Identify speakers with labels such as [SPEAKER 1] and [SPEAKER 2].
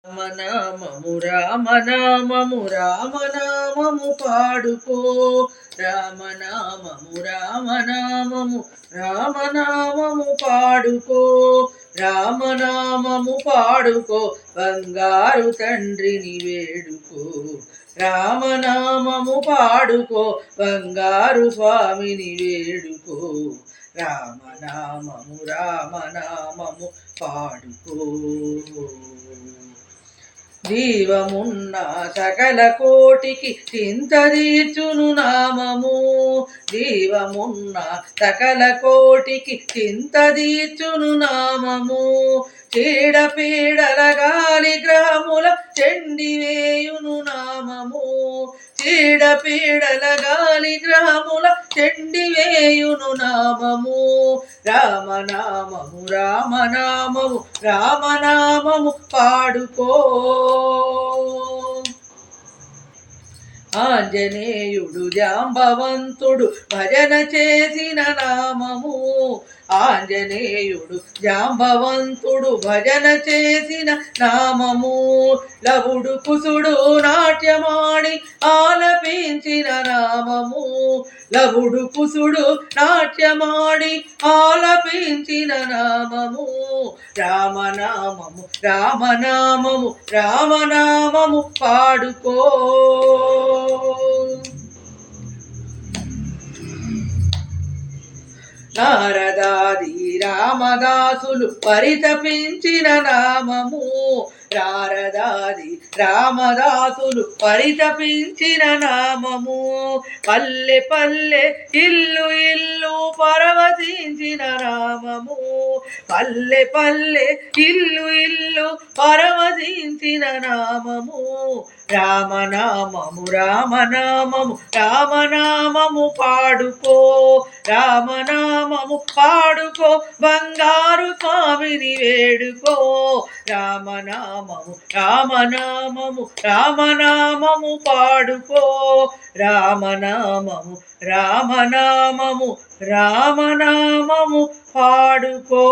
[SPEAKER 1] రామనామము రామనామము రామనామము పాడుకో రామనామము రామనామము రామనామము పాడుకో రామనామము పాడుకో బంగారు తండ్రిని వేడుకో రామనామము పాడుకో బంగారు స్వామిని వేడుకో రామనామము రామనామము పాడుకో జీవమున్న సకల కోటికి చింత తీర్చును నామము జీవమున్న సకల కోటికి చింత తీర్చును నామము చీడపీడల గాలి గ్రాముల చెండివేయును నామము చీడపీడల గాలి గ్రాముల చెండివేయును నామము రామనామము రామనామము రామనామము పాడుకో ఆంజనేయుడు జాంబవంతుడు భజన చేసిన నామము ఆంజనేయుడు జాంబవంతుడు భజన చేసిన నామము లవుడు కుసుడు నాట్యమాడి ఆలపించిన నామము లవుడు కుసుడు నాట్యమాడి ఆలపించిన నామము రామనామము రామనామము రామనామము పాడుకో నారదాది రామదాసులు పరితపించిన నామము నారదాది రామదాసులు పరితపించిన నామము పల్లె పల్లె ఇల్లు ఇల్లు పరవశించిన నామము పల్లె పల్లె ఇల్లు ఇల్లు పరవశించిన నామము రామనామము రామనామము రామనామము పాడుకో రామనామము పాడుకో బంగారు స్వామిని వేడుకో రామనామము రామనామము రామనామము పాడుకో రామనామము రామనామము రామనామము పాడుకో